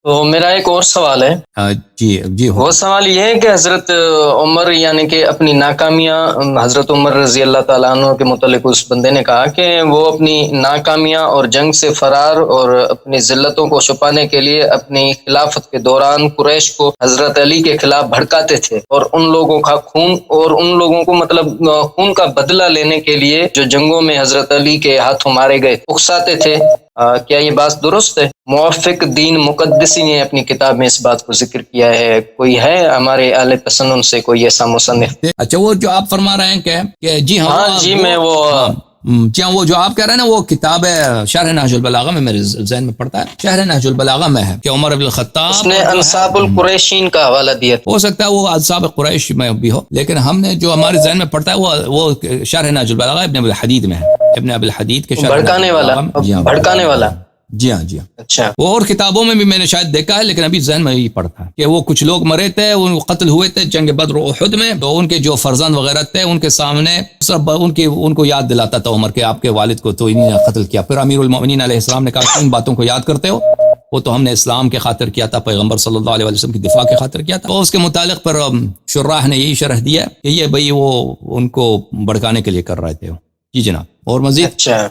تو میرا ایک اور سوال ہے. جی وہ سوال یہ ہے کہ حضرت عمر یعنی کہ اپنی ناکامیاں، حضرت عمر رضی اللہ تعالیٰ عنہ کے متعلق اس بندے نے کہا کہ وہ اپنی ناکامیاں اور جنگ سے فرار اور اپنی ذلتوں کو چھپانے کے لیے اپنی خلافت کے دوران قریش کو حضرت علی کے خلاف بھڑکاتے تھے، اور ان لوگوں کا خون، اور ان لوگوں کو مطلب خون کا بدلہ لینے کے لیے جو جنگوں میں حضرت علی کے ہاتھوں مارے گئے اکساتے تھے. کیا یہ بات درست ہے؟ موفق دین مقدسی نے اپنی کتاب میں اس بات کو ذکر کیا ہے. کوئی ہے ہمارے اہل تسنن سے کوئی ایسا مصنف؟ اچھا، وہ جو آپ فرما رہے ہیں کہ جی ہاں، جی میں وہ جی ہاں، وہ جو آپ کہہ رہے ہیں نا، وہ کتاب ہے شرح نہج البلاغہ میں، میرے ذہن میں پڑتا ہے شرح نہج البلاغہ میں ہے کہ عمر بن الخطاب اس نے انصاب القریشین کا حوالہ دیا. ہو سکتا ہے وہ انصاب قریش میں بھی ہو، لیکن ہم نے جو ہمارے ذہن میں پڑتا ہے وہ شرح نہج البلاغہ ابن ابی الحدید میں ہے، ابن ابی الحدید کے شرح بھڑکانے والا، بھڑکانے والا. جی ہاں جی ہاں. اچھا، وہ اور کتابوں میں بھی میں نے شاید دیکھا ہے، لیکن ابھی ذہن میں یہی پڑتا ہے کہ وہ کچھ لوگ مرے تھے، ان قتل ہوئے تھے جنگ بدر و احد میں، تو ان کے جو فرزند وغیرہ تھے ان کے سامنے سب ان کو یاد دلاتا تھا عمر کہ آپ کے والد کو تو انہی نے قتل کیا. پھر امیر المؤمنین علیہ السلام نے کہا ان باتوں کو یاد کرتے ہو، وہ تو ہم نے اسلام کے خاطر کیا تھا، پیغمبر صلی اللہ علیہ وسلم کی دفاع کے خاطر کیا تھا. تو اس کے متعلق پر شراح نے یہی شرح دیا کہ یہ بھئی وہ ان کو بھڑکانے کے لیے کر رہے تھے. جی جناب، اور مزید؟ اچھا